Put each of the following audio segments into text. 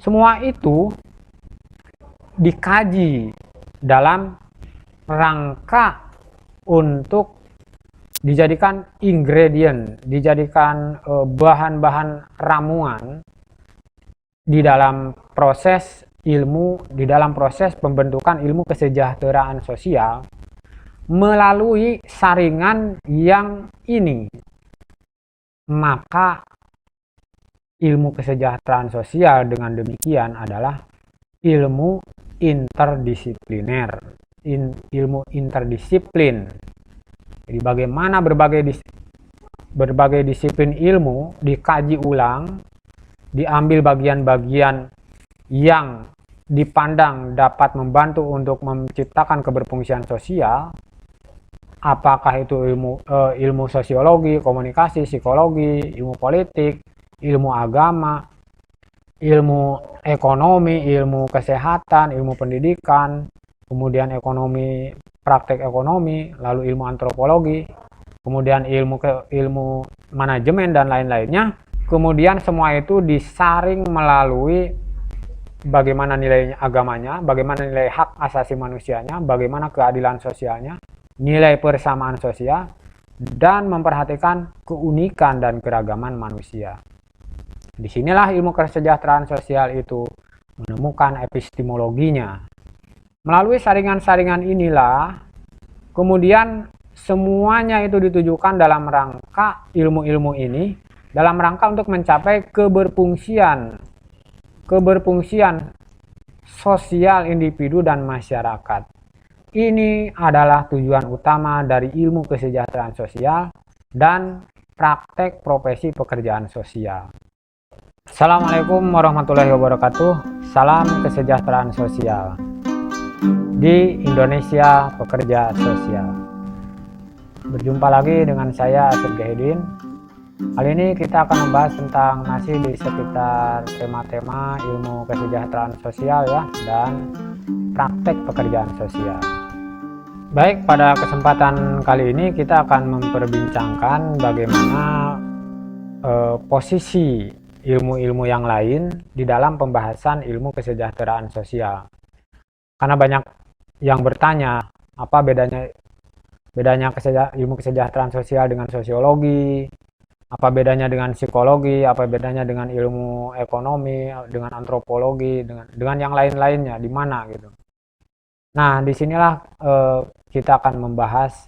Semua itu dikaji dalam rangka untuk dijadikan ingredient, dijadikan bahan-bahan ramuan di dalam proses ilmu, di dalam proses pembentukan ilmu kesejahteraan sosial melalui saringan yang ini. Maka ilmu kesejahteraan sosial dengan demikian adalah ilmu interdisipliner, ilmu interdisiplin. Jadi bagaimana berbagai disiplin ilmu dikaji ulang, diambil bagian-bagian yang dipandang dapat membantu untuk menciptakan keberfungsian sosial, apakah itu ilmu sosiologi, komunikasi, psikologi, ilmu politik, ilmu agama, ilmu ekonomi, ilmu kesehatan, ilmu pendidikan, kemudian ekonomi, praktek ekonomi, lalu ilmu antropologi, kemudian ilmu manajemen dan lain-lainnya. Kemudian semua itu disaring melalui bagaimana nilai agamanya, bagaimana nilai hak asasi manusianya, bagaimana keadilan sosialnya, nilai persamaan sosial, dan memperhatikan keunikan dan keragaman manusia. Disinilah ilmu kesejahteraan sosial itu menemukan epistemologinya. Melalui saringan-saringan inilah kemudian semuanya itu ditujukan dalam rangka ilmu-ilmu ini, dalam rangka untuk mencapai keberfungsian sosial individu dan masyarakat. Ini adalah tujuan utama dari ilmu kesejahteraan sosial dan praktek profesi pekerjaan sosial. Assalamualaikum warahmatullahi wabarakatuh. Salam kesejahteraan sosial di Indonesia Pekerja Sosial. Berjumpa lagi dengan saya Asep Gahidin. Kali ini kita akan membahas tentang masih di sekitar tema-tema ilmu kesejahteraan sosial ya, dan praktek pekerjaan sosial. Baik, pada kesempatan kali ini kita akan memperbincangkan bagaimana posisi ilmu-ilmu yang lain di dalam pembahasan ilmu kesejahteraan sosial. Karena banyak yang bertanya, apa bedanya ilmu kesejahteraan sosial dengan sosiologi, apa bedanya dengan psikologi, apa bedanya dengan ilmu ekonomi, dengan antropologi, dengan yang lain-lainnya, di mana gitu. Nah, disinilah kita akan membahas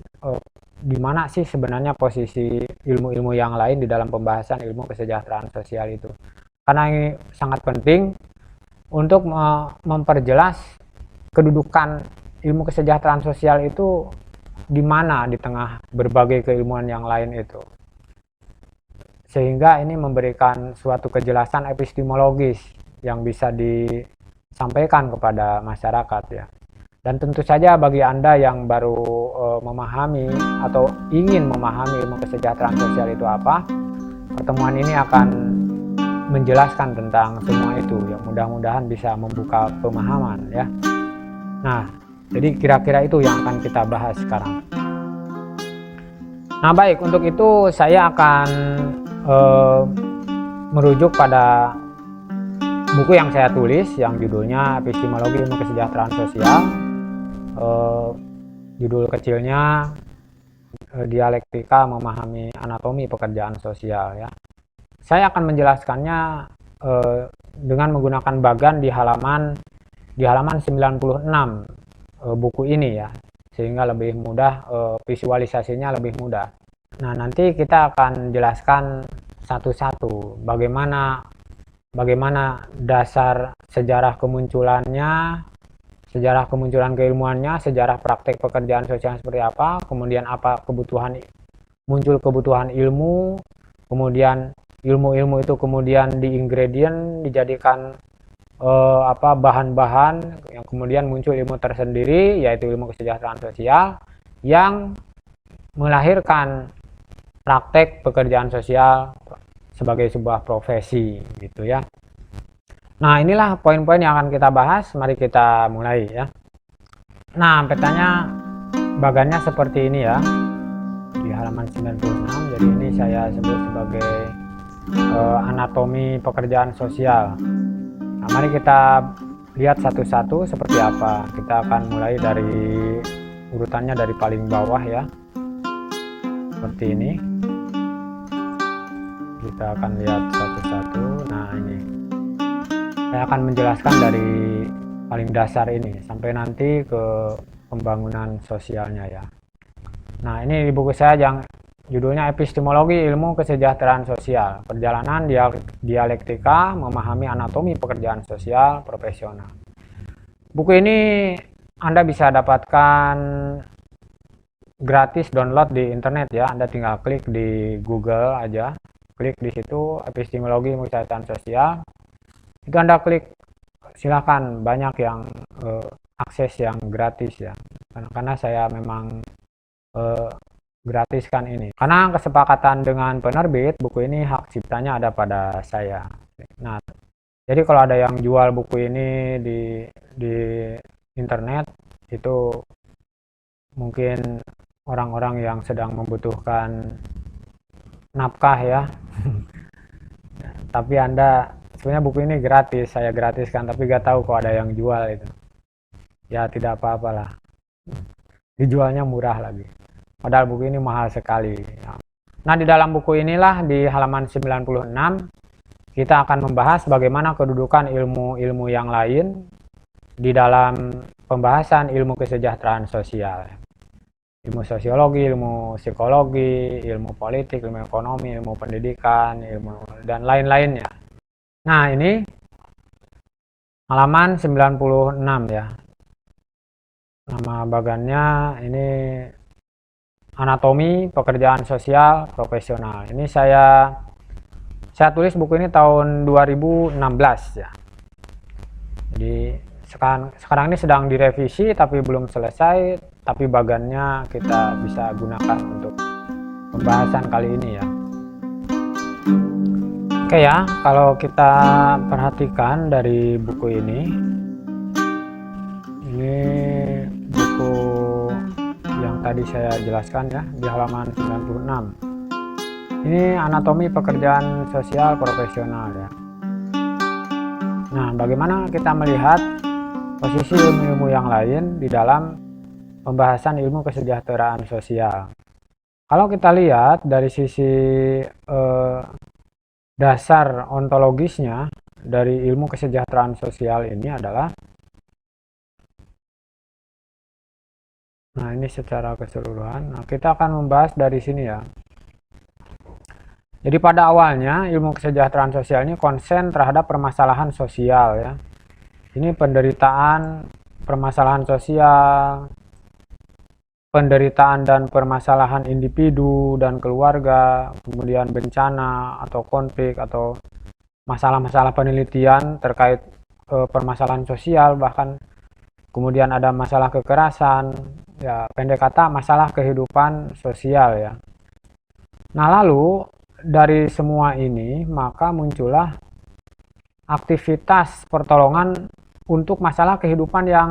di mana sih sebenarnya posisi ilmu-ilmu yang lain di dalam pembahasan ilmu kesejahteraan sosial itu. Karena ini sangat penting untuk memperjelas kedudukan ilmu kesejahteraan sosial itu di mana di tengah berbagai keilmuan yang lain itu. Sehingga ini memberikan suatu kejelasan epistemologis yang bisa disampaikan kepada masyarakat ya. Dan tentu saja bagi Anda yang baru memahami atau ingin memahami ilmu kesejahteraan sosial itu apa, pertemuan ini akan menjelaskan tentang semua itu ya. Mudah-mudahan bisa membuka pemahaman ya. Nah, jadi kira-kira itu yang akan kita bahas sekarang. Nah, baik, untuk itu saya akan merujuk pada buku yang saya tulis yang judulnya Epistemologi Ilmu Kesejahteraan Sosial. Judul kecilnya Dialektika Memahami Anatomi Pekerjaan Sosial ya. Saya akan menjelaskannya dengan menggunakan bagan di halaman 96 buku ini ya, sehingga lebih mudah, visualisasinya lebih mudah. Nah, nanti kita akan jelaskan satu-satu bagaimana dasar sejarah kemunculannya, sejarah kemunculan keilmuannya, sejarah praktek pekerjaan sosial seperti apa, kemudian apa muncul kebutuhan ilmu, kemudian ilmu-ilmu itu kemudian ingredient dijadikan bahan-bahan yang kemudian muncul ilmu tersendiri, yaitu ilmu kesejahteraan sosial yang melahirkan praktek pekerjaan sosial sebagai sebuah profesi gitu ya. Nah, inilah poin-poin yang akan kita bahas. Mari kita mulai ya. Nah, petanya bagannya seperti ini ya, di halaman 96. Jadi ini saya sebut sebagai anatomi pekerjaan sosial. Nah, mari kita lihat satu-satu seperti apa. Kita akan mulai dari urutannya dari paling bawah ya, seperti ini. Kita akan lihat satu-satu. Nah, ini saya akan menjelaskan dari paling dasar ini sampai nanti ke pembangunan sosialnya ya. Nah, ini di buku saya yang judulnya Epistemologi Ilmu Kesejahteraan Sosial, Perjalanan Dialektika Memahami Anatomi Pekerjaan Sosial Profesional. Buku ini Anda bisa dapatkan gratis download di internet ya. Anda tinggal klik di Google aja, klik di situ Epistemologi Ilmu Kesejahteraan Sosial. Itu Anda klik, silakan, banyak yang akses yang gratis ya. Karena saya memang gratiskan ini. Karena kesepakatan dengan penerbit, buku ini hak ciptanya ada pada saya. Nah, jadi kalau ada yang jual buku ini di internet, itu mungkin orang-orang yang sedang membutuhkan nafkah ya. Tapi Anda, sebenarnya buku ini gratis, saya gratiskan, tapi gak tahu kok ada yang jual itu. Ya tidak apa-apalah. Dijualnya murah lagi. Padahal buku ini mahal sekali. Nah, di dalam buku inilah di halaman 96 kita akan membahas bagaimana kedudukan ilmu-ilmu yang lain di dalam pembahasan ilmu kesejahteraan sosial. Ilmu sosiologi, ilmu psikologi, ilmu politik, ilmu ekonomi, ilmu pendidikan, ilmu dan lain-lainnya. Nah, ini halaman 96 ya. Nama bagannya ini Anatomi Pekerjaan Sosial Profesional. Ini saya tulis buku ini tahun 2016 ya. Jadi sekarang ini sedang direvisi tapi belum selesai, tapi bagannya kita bisa gunakan untuk pembahasan kali ini ya. Oke ya, kalau kita perhatikan dari buku ini buku yang tadi saya jelaskan ya, di halaman 96. Ini Anatomi Pekerjaan Sosial Profesional ya. Nah, bagaimana kita melihat posisi ilmu-ilmu yang lain di dalam pembahasan ilmu kesejahteraan sosial. Kalau kita lihat dari sisi dasar ontologisnya dari ilmu kesejahteraan sosial ini adalah, nah ini secara keseluruhan. Nah, kita akan membahas dari sini ya. Jadi pada awalnya ilmu kesejahteraan sosial ini konsen terhadap permasalahan sosial ya. Ini penderitaan, permasalahan sosial, penderitaan dan permasalahan individu dan keluarga, kemudian bencana atau konflik atau masalah-masalah penelitian terkait permasalahan sosial, bahkan kemudian ada masalah kekerasan, ya pendek kata masalah kehidupan sosial ya. Nah, lalu dari semua ini maka muncullah aktivitas pertolongan untuk masalah kehidupan yang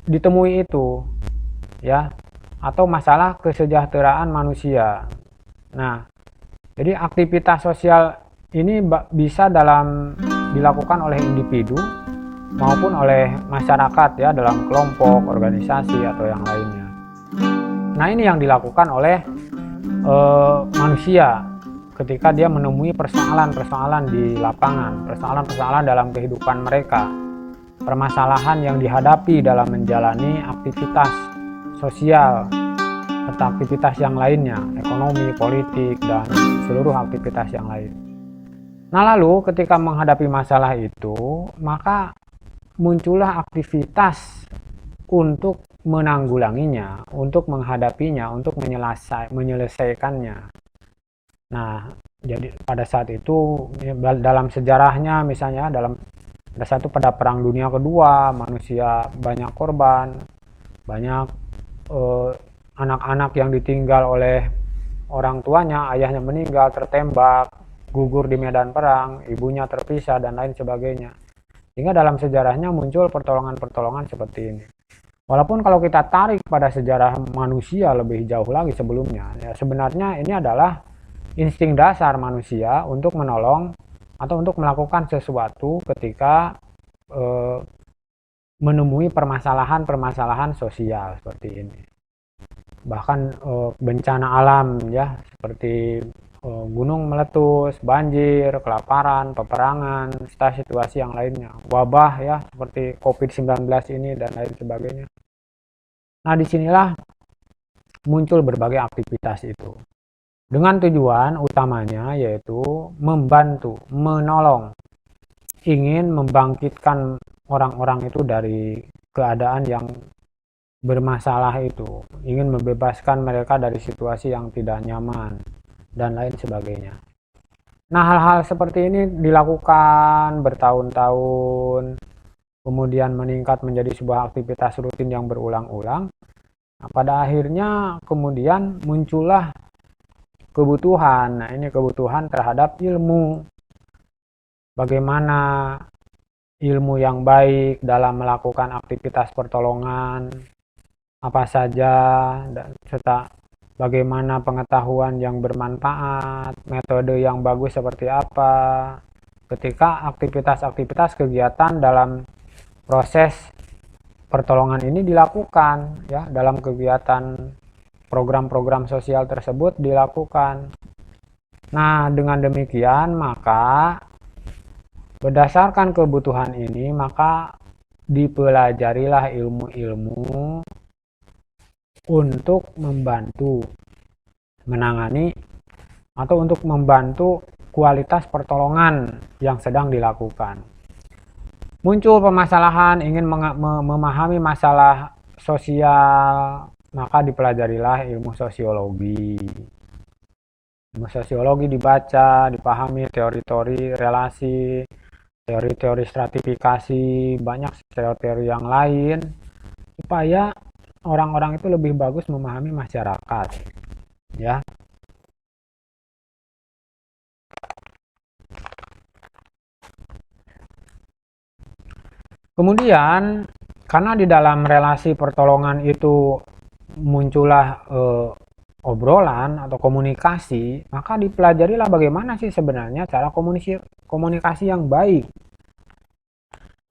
ditemui itu ya, atau masalah kesejahteraan manusia. Nah, jadi aktivitas sosial ini bisa dilakukan oleh individu maupun oleh masyarakat ya, dalam kelompok, organisasi atau yang lainnya. Nah, ini yang dilakukan oleh manusia ketika dia menemui persoalan-persoalan di lapangan, persoalan-persoalan dalam kehidupan mereka, permasalahan yang dihadapi dalam menjalani aktivitas sosial serta aktivitas yang lainnya, ekonomi, politik, dan seluruh aktivitas yang lain. Nah, lalu ketika menghadapi masalah itu, maka muncullah aktivitas untuk menanggulanginya, untuk menghadapinya, untuk menyelesaikannya. Nah, jadi pada saat itu dalam sejarahnya misalnya pada saat itu pada Perang Dunia Kedua, manusia banyak korban, banyak anak-anak yang ditinggal oleh orang tuanya, ayahnya meninggal, tertembak, gugur di medan perang, ibunya terpisah dan lain sebagainya. Sehingga dalam sejarahnya muncul pertolongan-pertolongan seperti ini. Walaupun kalau kita tarik pada sejarah manusia lebih jauh lagi sebelumnya, ya sebenarnya ini adalah insting dasar manusia untuk menolong atau untuk melakukan sesuatu ketika menemui permasalahan-permasalahan sosial seperti ini. Bahkan bencana alam ya, seperti gunung meletus, banjir, kelaparan, peperangan, serta situasi yang lainnya, wabah ya seperti COVID-19 ini dan lain sebagainya. Nah, disinilah muncul berbagai aktivitas itu dengan tujuan utamanya yaitu membantu, menolong, ingin membangkitkan orang-orang itu dari keadaan yang bermasalah itu, ingin membebaskan mereka dari situasi yang tidak nyaman dan lain sebagainya. Nah, hal-hal seperti ini dilakukan bertahun-tahun, kemudian meningkat menjadi sebuah aktivitas rutin yang berulang-ulang. Nah, pada akhirnya kemudian muncullah kebutuhan. Nah, ini kebutuhan terhadap ilmu. Bagaimana ilmu yang baik dalam melakukan aktivitas pertolongan, apa saja, dan serta bagaimana pengetahuan yang bermanfaat, metode yang bagus seperti apa, ketika aktivitas-aktivitas kegiatan dalam proses pertolongan ini dilakukan, ya, dalam kegiatan program-program sosial tersebut dilakukan. Nah, dengan demikian maka berdasarkan kebutuhan ini maka dipelajarilah ilmu-ilmu untuk membantu menangani atau untuk membantu kualitas pertolongan yang sedang dilakukan. Muncul permasalahan, ingin memahami masalah sosial, maka dipelajarilah ilmu sosiologi. Ilmu sosiologi dibaca, dipahami teori-teori relasi, teori-teori stratifikasi, banyak teori-teori yang lain, supaya orang-orang itu lebih bagus memahami masyarakat, ya. Kemudian karena di dalam relasi pertolongan itu muncullah obrolan atau komunikasi, maka dipelajarilah bagaimana sih sebenarnya cara komunikasi yang baik.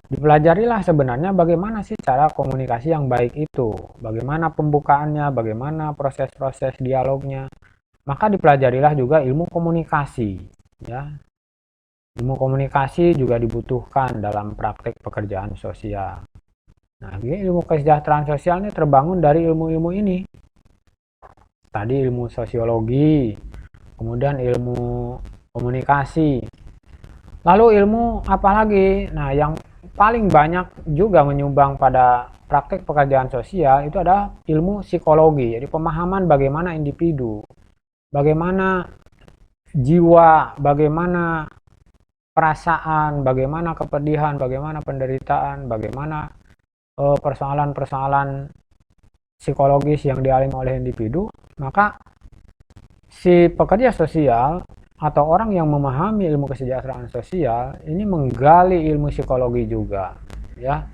Dipelajarilah sebenarnya bagaimana sih cara komunikasi yang baik itu, bagaimana pembukaannya, bagaimana proses-proses dialognya. Maka dipelajarilah juga ilmu komunikasi, ya. Ilmu komunikasi juga dibutuhkan dalam praktek pekerjaan sosial. Nah, ilmu kesejahteraan sosial ini terbangun dari ilmu-ilmu ini. Tadi ilmu sosiologi, kemudian ilmu komunikasi. Lalu ilmu apa lagi? Nah, yang paling banyak juga menyumbang pada praktek pekerjaan sosial itu adalah ilmu psikologi. Jadi pemahaman bagaimana individu, bagaimana jiwa, bagaimana perasaan, bagaimana kepedihan, bagaimana penderitaan, bagaimana persoalan-persoalan psikologis yang dialami oleh individu, maka si pekerja sosial atau orang yang memahami ilmu kesejahteraan sosial ini menggali ilmu psikologi juga, ya.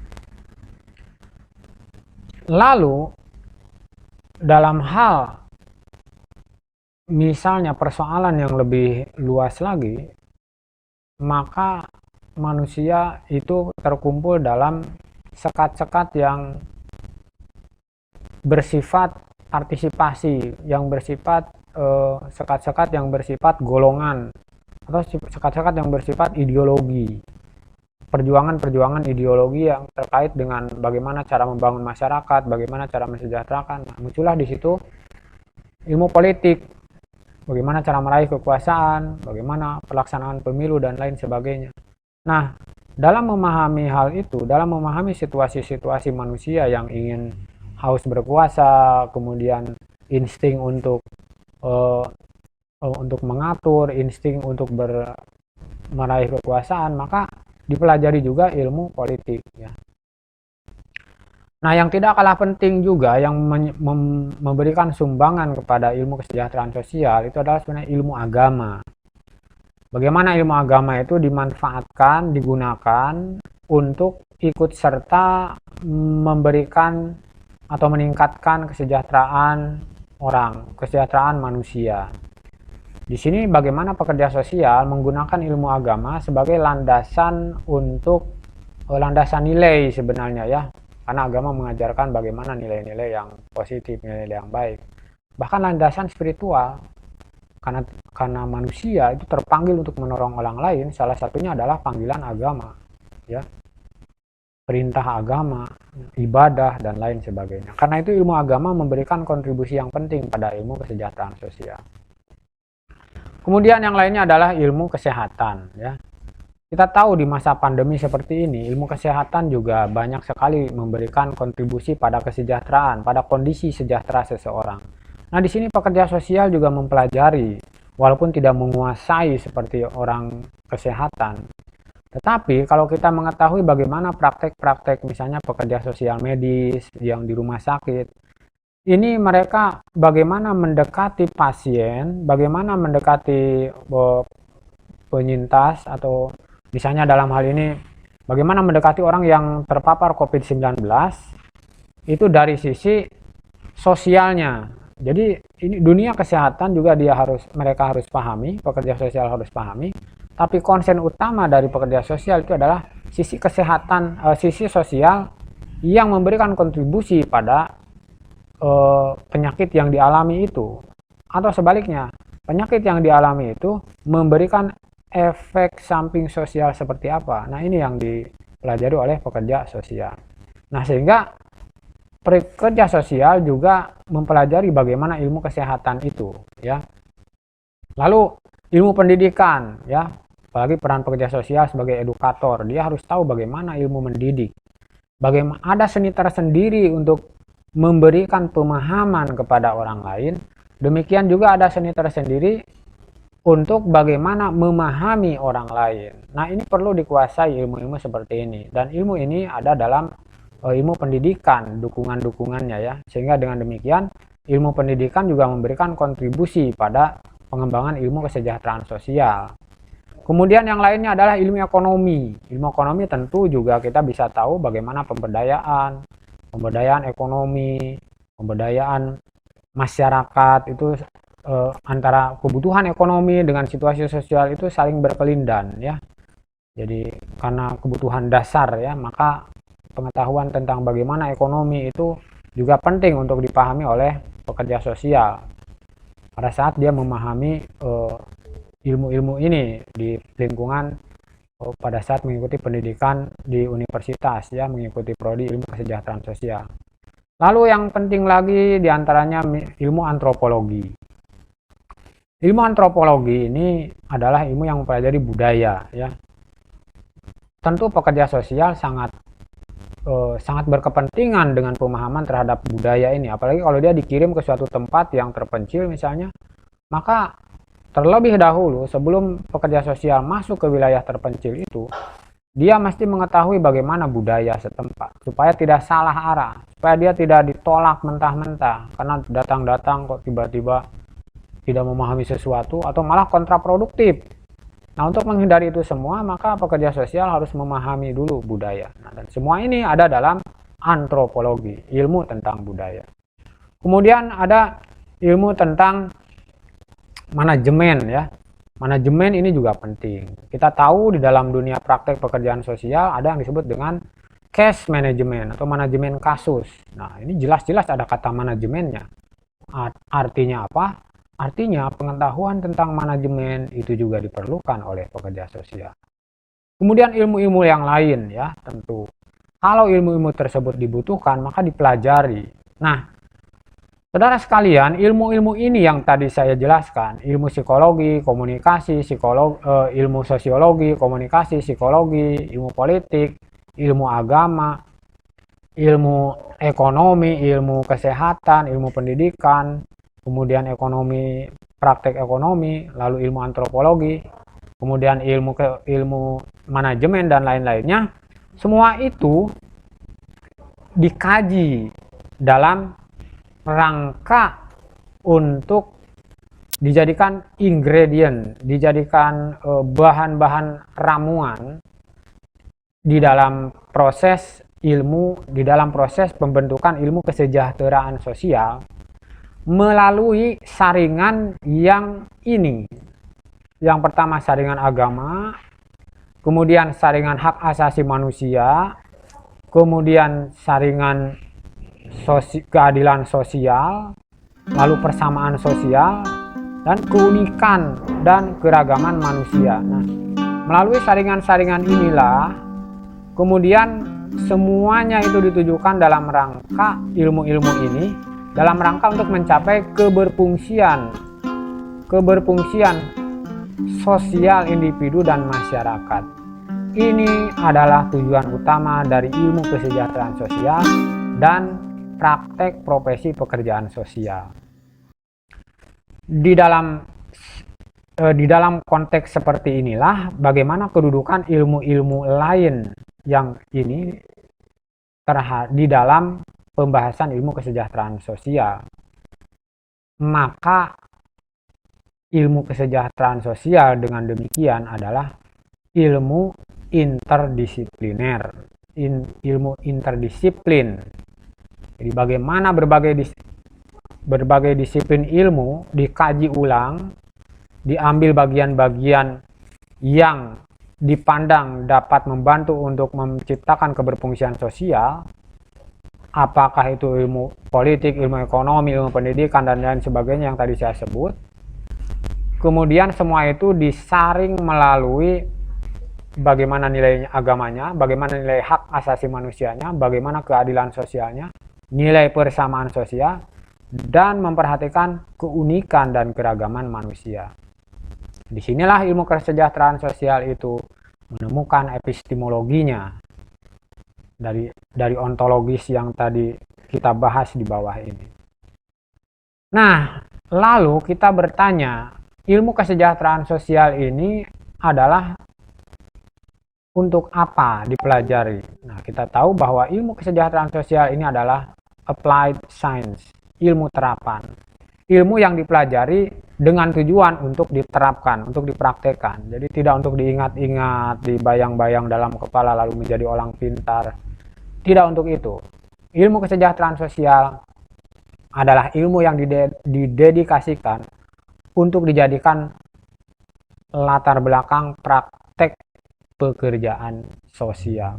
Lalu dalam hal misalnya persoalan yang lebih luas lagi, maka manusia itu terkumpul dalam sekat-sekat yang bersifat partisipasi, yang bersifat sekat-sekat yang bersifat golongan, atau sekat-sekat yang bersifat ideologi, perjuangan-perjuangan ideologi yang terkait dengan bagaimana cara membangun masyarakat, bagaimana cara mensejahterakan. Nah, muncullah di situ ilmu politik, bagaimana cara meraih kekuasaan, bagaimana pelaksanaan pemilu dan lain sebagainya. Nah, dalam memahami hal itu, dalam memahami situasi-situasi manusia yang ingin haus berkuasa, kemudian insting untuk mengatur, insting untuk meraih kekuasaan, maka dipelajari juga ilmu politik, ya. Nah, yang tidak kalah penting juga yang memberikan sumbangan kepada ilmu kesejahteraan sosial itu adalah sebenarnya ilmu agama. Bagaimana ilmu agama itu dimanfaatkan, digunakan untuk ikut serta memberikan atau meningkatkan kesejahteraan orang, kesejahteraan manusia. Di sini bagaimana pekerja sosial menggunakan ilmu agama sebagai landasan untuk landasan nilai sebenarnya ya. Karena agama mengajarkan bagaimana nilai-nilai yang positif, nilai-nilai yang baik. Bahkan landasan spiritual. Karena manusia itu terpanggil untuk menolong orang lain, salah satunya adalah panggilan agama, ya, perintah agama, ibadah dan lain sebagainya. Karena itu ilmu agama memberikan kontribusi yang penting pada ilmu kesejahteraan sosial. Kemudian yang lainnya adalah ilmu kesehatan, ya. Kita tahu di masa pandemi seperti ini, ilmu kesehatan juga banyak sekali memberikan kontribusi pada kesejahteraan, pada kondisi sejahtera seseorang. Nah, di sini pekerja sosial juga mempelajari, walaupun tidak menguasai seperti orang kesehatan. Tetapi kalau kita mengetahui bagaimana praktek-praktek misalnya pekerja sosial medis yang di rumah sakit, ini mereka bagaimana mendekati pasien, bagaimana mendekati penyintas atau misalnya dalam hal ini bagaimana mendekati orang yang terpapar COVID-19 itu dari sisi sosialnya. Jadi ini dunia kesehatan juga mereka harus pahami, pekerja sosial harus pahami. Tapi konsen utama dari pekerja sosial itu adalah sisi kesehatan, sisi sosial yang memberikan kontribusi pada penyakit yang dialami itu. Atau sebaliknya, penyakit yang dialami itu memberikan efek samping sosial seperti apa. Nah, ini yang dipelajari oleh pekerja sosial. Nah, sehingga pekerja sosial juga mempelajari bagaimana ilmu kesehatan itu, ya. Lalu ilmu pendidikan, ya, apalagi peran pekerja sosial sebagai edukator, dia harus tahu bagaimana ilmu mendidik. Bagaimana ada seni tersendiri untuk memberikan pemahaman kepada orang lain. Demikian juga ada seni tersendiri untuk bagaimana memahami orang lain. Nah, ini perlu dikuasai ilmu-ilmu seperti ini. Dan ilmu ini ada dalam ilmu pendidikan, dukungan-dukungannya ya. Sehingga dengan demikian ilmu pendidikan juga memberikan kontribusi pada pengembangan ilmu kesejahteraan sosial. Kemudian yang lainnya adalah ilmu ekonomi. Ilmu ekonomi tentu juga kita bisa tahu bagaimana pemberdayaan ekonomi, pemberdayaan masyarakat itu antara kebutuhan ekonomi dengan situasi sosial itu saling berkelindan ya. Jadi karena kebutuhan dasar ya, maka pengetahuan tentang bagaimana ekonomi itu juga penting untuk dipahami oleh pekerja sosial pada saat dia memahami ilmu-ilmu ini di lingkungan pada saat mengikuti pendidikan di universitas ya, mengikuti prodi ilmu kesejahteraan sosial. Lalu yang penting lagi diantaranya ilmu antropologi. Ilmu antropologi ini adalah ilmu yang mempelajari budaya ya. Tentu pekerja sosial sangat berkepentingan dengan pemahaman terhadap budaya ini, apalagi kalau dia dikirim ke suatu tempat yang terpencil misalnya, maka terlebih dahulu sebelum pekerja sosial masuk ke wilayah terpencil itu, dia mesti mengetahui bagaimana budaya setempat supaya tidak salah arah, supaya dia tidak ditolak mentah-mentah karena datang-datang kok tiba-tiba tidak memahami sesuatu atau malah kontraproduktif. Nah, untuk menghindari itu semua, maka pekerja sosial harus memahami dulu budaya. Nah, dan semua ini ada dalam antropologi, ilmu tentang budaya. Kemudian ada ilmu tentang manajemen ya. Manajemen ini juga penting. Kita tahu di dalam dunia praktek pekerjaan sosial ada yang disebut dengan case management atau manajemen kasus. Nah, ini jelas-jelas ada kata manajemennya. Artinya apa? Artinya pengetahuan tentang manajemen itu juga diperlukan oleh pekerja sosial. Kemudian ilmu-ilmu yang lain ya, tentu. Kalau ilmu-ilmu tersebut dibutuhkan, maka dipelajari. Nah, saudara sekalian, ilmu-ilmu ini yang tadi saya jelaskan, ilmu psikologi, komunikasi, ilmu sosiologi, komunikasi, psikologi, ilmu politik, ilmu agama, ilmu ekonomi, ilmu kesehatan, ilmu pendidikan, kemudian ekonomi, praktek ekonomi, lalu ilmu antropologi, kemudian ilmu manajemen dan lain-lainnya, semua itu dikaji dalam rangka untuk dijadikan ingredient, dijadikan bahan-bahan ramuan di dalam proses ilmu, di dalam proses pembentukan ilmu kesejahteraan sosial melalui saringan yang ini. Yang pertama saringan agama, kemudian saringan hak asasi manusia, kemudian saringan keadilan sosial, lalu persamaan sosial, dan keunikan dan keragaman manusia. Nah, melalui saringan-saringan inilah kemudian semuanya itu ditujukan dalam rangka ilmu-ilmu ini, dalam rangka untuk mencapai keberfungsian sosial individu dan masyarakat. Ini adalah tujuan utama dari ilmu kesejahteraan sosial dan praktek profesi pekerjaan sosial. Di dalam konteks seperti inilah bagaimana kedudukan ilmu-ilmu lain yang ini di dalam pembahasan ilmu kesejahteraan sosial. Maka ilmu kesejahteraan sosial dengan demikian adalah ilmu interdisipliner, ilmu interdisiplin. Jadi bagaimana berbagai disiplin ilmu dikaji ulang, diambil bagian-bagian yang dipandang dapat membantu untuk menciptakan keberfungsian sosial, apakah itu ilmu politik, ilmu ekonomi, ilmu pendidikan, dan lain sebagainya yang tadi saya sebut. Kemudian semua itu disaring melalui bagaimana nilai agamanya, bagaimana nilai hak asasi manusianya, bagaimana keadilan sosialnya, nilai persamaan sosial, dan memperhatikan keunikan dan keragaman manusia. Disinilah ilmu kesejahteraan sosial itu menemukan epistemologinya dari ontologis yang tadi kita bahas di bawah ini. Nah, lalu kita bertanya, ilmu kesejahteraan sosial ini adalah untuk apa dipelajari? Nah, kita tahu bahwa ilmu kesejahteraan sosial ini adalah applied science, ilmu terapan. Ilmu yang dipelajari dengan tujuan untuk diterapkan, untuk dipraktekkan. Jadi tidak untuk diingat-ingat, dibayang-bayang dalam kepala lalu menjadi orang pintar. Tidak untuk itu. Ilmu kesejahteraan sosial adalah ilmu yang didedikasikan untuk dijadikan latar belakang praktek pekerjaan sosial.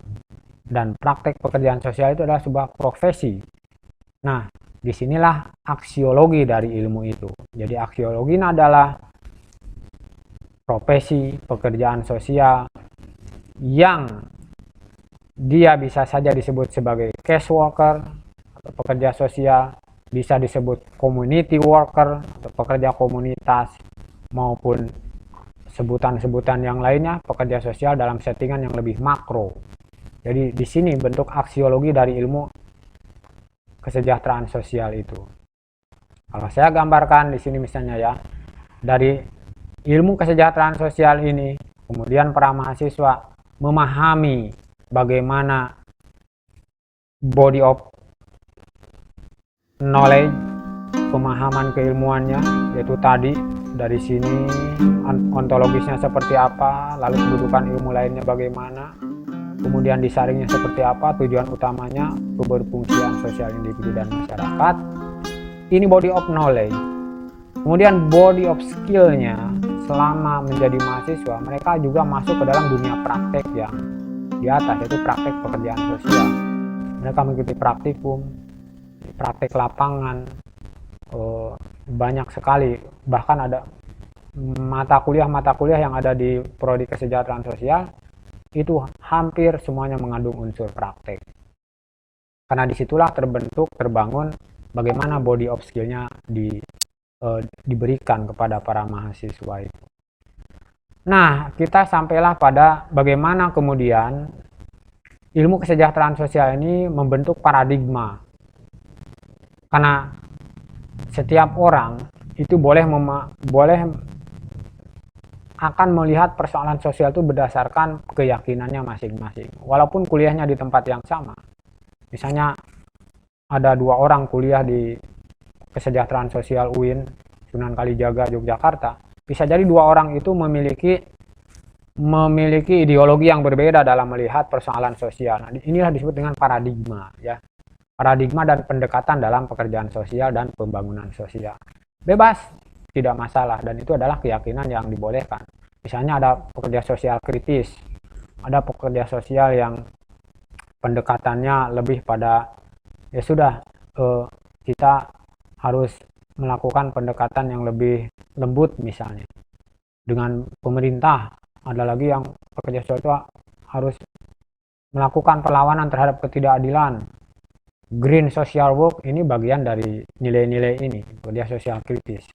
Dan praktek pekerjaan sosial itu adalah sebuah profesi. Nah, disinilah aksiologi dari ilmu itu. Jadi aksiologi adalah profesi pekerjaan sosial yang dia bisa saja disebut sebagai case worker atau pekerja sosial, bisa disebut community worker atau pekerja komunitas, maupun sebutan-sebutan yang lainnya pekerja sosial dalam settingan yang lebih makro. Jadi di sini bentuk aksiologi dari ilmu kesejahteraan sosial itu. Kalau saya gambarkan di sini misalnya ya, dari ilmu kesejahteraan sosial ini, kemudian para mahasiswa memahami bagaimana body of knowledge, pemahaman keilmuannya, yaitu tadi dari sini ontologisnya seperti apa, lalu kedudukan ilmu lainnya bagaimana, kemudian disaringnya seperti apa, tujuan utamanya keberfungsian sosial individu dan masyarakat. Ini body of knowledge. Kemudian body of skill-nya, selama menjadi mahasiswa mereka juga masuk ke dalam dunia praktek yang di atas, yaitu praktek pekerjaan sosial. Mereka mengikuti praktikum, praktek lapangan, banyak sekali, bahkan ada mata kuliah yang ada di prodi kesejahteraan sosial itu hampir semuanya mengandung unsur praktek, karena disitulah terbangun bagaimana body of skill-nya diberikan kepada para mahasiswa itu. Nah, kita sampailah pada bagaimana kemudian ilmu kesejahteraan sosial ini membentuk paradigma, karena setiap orang itu boleh akan melihat persoalan sosial itu berdasarkan keyakinannya masing-masing, walaupun kuliahnya di tempat yang sama. Misalnya ada 2 orang kuliah di kesejahteraan sosial UIN Sunan Kalijaga Yogyakarta, bisa jadi 2 orang itu memiliki ideologi yang berbeda dalam melihat persoalan sosial. Nah, inilah disebut dengan paradigma ya. Paradigma dan pendekatan dalam pekerjaan sosial dan pembangunan sosial. Bebas tidak masalah, dan itu adalah keyakinan yang dibolehkan. Misalnya ada pekerja sosial kritis, ada pekerja sosial yang pendekatannya lebih pada ya sudah, kita harus melakukan pendekatan yang lebih lembut misalnya dengan pemerintah. Ada lagi yang pekerja sosial harus melakukan perlawanan terhadap ketidakadilan. Green social work ini bagian dari nilai-nilai ini, pekerja sosial kritis.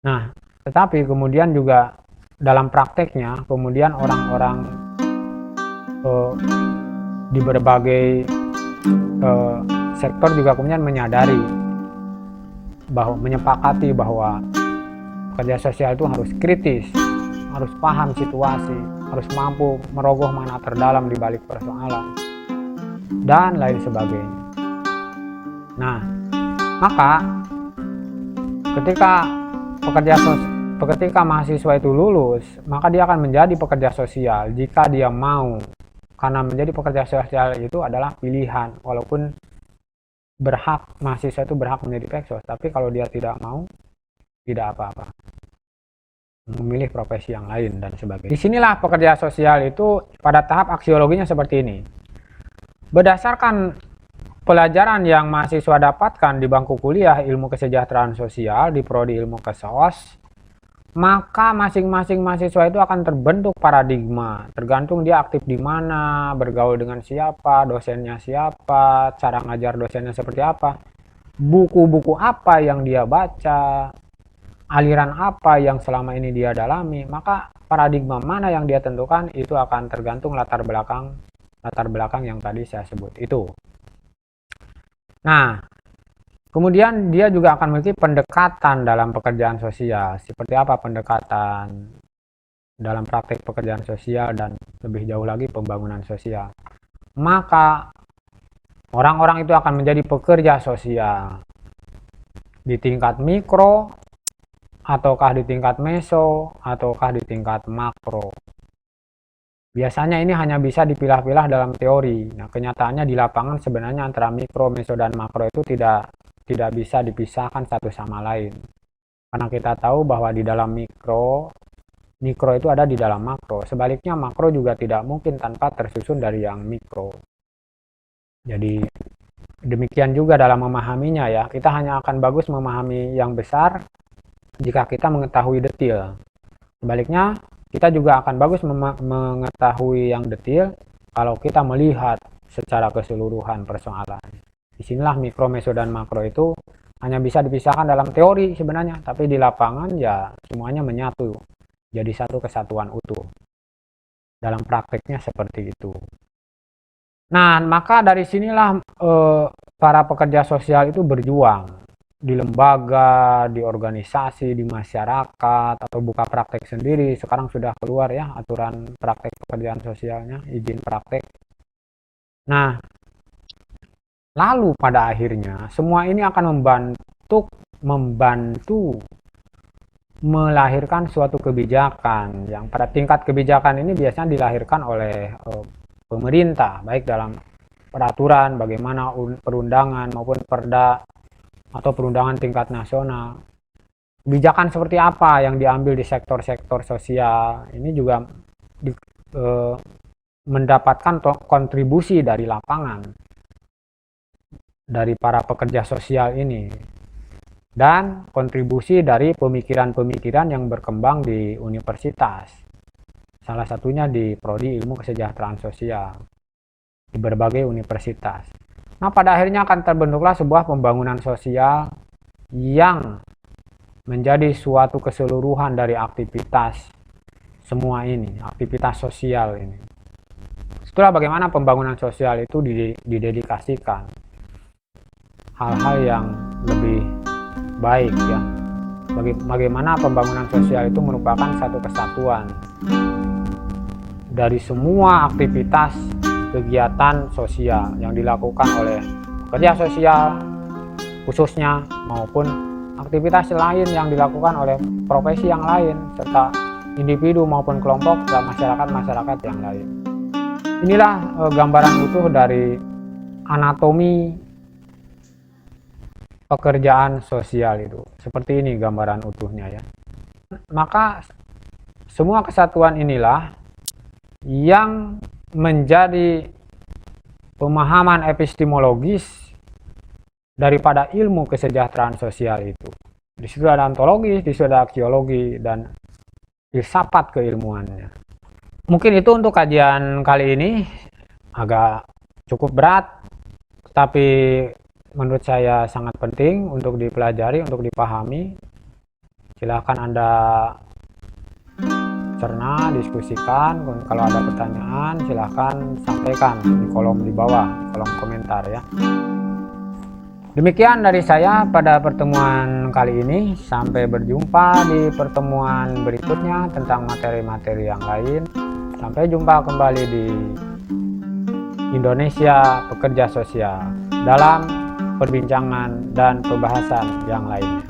Nah, tetapi kemudian juga dalam prakteknya, kemudian orang-orang di berbagai sektor juga kemudian menyadari bahwa menyepakati bahwa pekerja sosial itu harus kritis, harus paham situasi, harus mampu merogoh makna terdalam di balik persoalan, dan lain sebagainya. Nah, maka ketika mahasiswa itu lulus, maka dia akan menjadi pekerja sosial jika dia mau. Karena menjadi pekerja sosial itu adalah pilihan, walaupun mahasiswa itu berhak menjadi peksos, tapi kalau dia tidak mau, tidak apa-apa, memilih profesi yang lain dan sebagainya. Disinilah pekerja sosial itu pada tahap aksiologinya seperti ini. Berdasarkan pelajaran yang mahasiswa dapatkan di bangku kuliah ilmu kesejahteraan sosial di prodi ilmu kesos, maka masing-masing mahasiswa itu akan terbentuk paradigma, tergantung dia aktif di mana, bergaul dengan siapa, dosennya siapa, cara ngajar dosennya seperti apa, buku-buku apa yang dia baca, aliran apa yang selama ini dia dalami, maka paradigma mana yang dia tentukan itu akan tergantung latar belakang yang tadi saya sebut itu. Nah, kemudian dia juga akan memiliki pendekatan dalam pekerjaan sosial. Seperti apa pendekatan dalam praktek pekerjaan sosial dan lebih jauh lagi pembangunan sosial. Maka orang-orang itu akan menjadi pekerja sosial di tingkat mikro, ataukah di tingkat meso, ataukah di tingkat makro. Biasanya ini hanya bisa dipilah-pilah dalam teori. Nah, kenyataannya di lapangan sebenarnya antara mikro, meso, dan makro itu tidak bisa dipisahkan satu sama lain. Karena kita tahu bahwa di dalam mikro itu ada di dalam makro. Sebaliknya makro juga tidak mungkin tanpa tersusun dari yang mikro. Jadi demikian juga dalam memahaminya ya. Kita hanya akan bagus memahami yang besar jika kita mengetahui detail. Sebaliknya kita juga akan bagus mengetahui yang detail kalau kita melihat secara keseluruhan persoalan. Disinilah mikro, meso, dan makro itu hanya bisa dipisahkan dalam teori sebenarnya, tapi di lapangan ya semuanya menyatu, jadi satu kesatuan utuh. Dalam prakteknya seperti itu. Nah, maka dari sinilah para pekerja sosial itu berjuang di lembaga, di organisasi, di masyarakat, atau buka praktek sendiri. Sekarang sudah keluar ya aturan praktek pekerjaan sosialnya, izin praktek. Nah, lalu pada akhirnya semua ini akan membantu melahirkan suatu kebijakan yang pada tingkat kebijakan ini biasanya dilahirkan oleh pemerintah, baik dalam peraturan bagaimana perundangan maupun perda atau perundangan tingkat nasional. Kebijakan seperti apa yang diambil di sektor-sektor sosial ini juga mendapatkan kontribusi dari lapangan, dari para pekerja sosial ini, dan kontribusi dari pemikiran-pemikiran yang berkembang di universitas, salah satunya di prodi ilmu kesejahteraan sosial di berbagai universitas. Nah, pada akhirnya akan terbentuklah sebuah pembangunan sosial yang menjadi suatu keseluruhan dari aktivitas semua ini, aktivitas sosial ini. Itulah bagaimana pembangunan sosial itu didedikasikan hal-hal yang lebih baik ya. Bagaimana pembangunan sosial itu merupakan satu kesatuan dari semua aktivitas kegiatan sosial yang dilakukan oleh pekerja sosial khususnya maupun aktivitas lain yang dilakukan oleh profesi yang lain serta individu maupun kelompok dan masyarakat yang lain. Inilah gambaran utuh dari anatomi pekerjaan sosial itu. Seperti ini gambaran utuhnya ya. Maka semua kesatuan inilah yang menjadi pemahaman epistemologis daripada ilmu kesejahteraan sosial itu. Di situ ada ontologi, di situ ada aksiologi, dan filsafat keilmuannya. Mungkin itu untuk kajian kali ini, agak cukup berat, tapi menurut saya sangat penting untuk dipelajari, untuk dipahami. Silahkan Anda cerna, diskusikan. Kalau ada pertanyaan silahkan sampaikan di kolom di bawah, di kolom komentar ya. Demikian dari saya pada pertemuan kali ini. Sampai berjumpa di pertemuan berikutnya tentang materi-materi yang lain. Sampai jumpa kembali di Indonesia Pekerja Sosial dalam perbincangan dan pembahasan yang lainnya.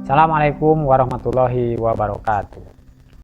Assalamualaikum warahmatullahi wabarakatuh.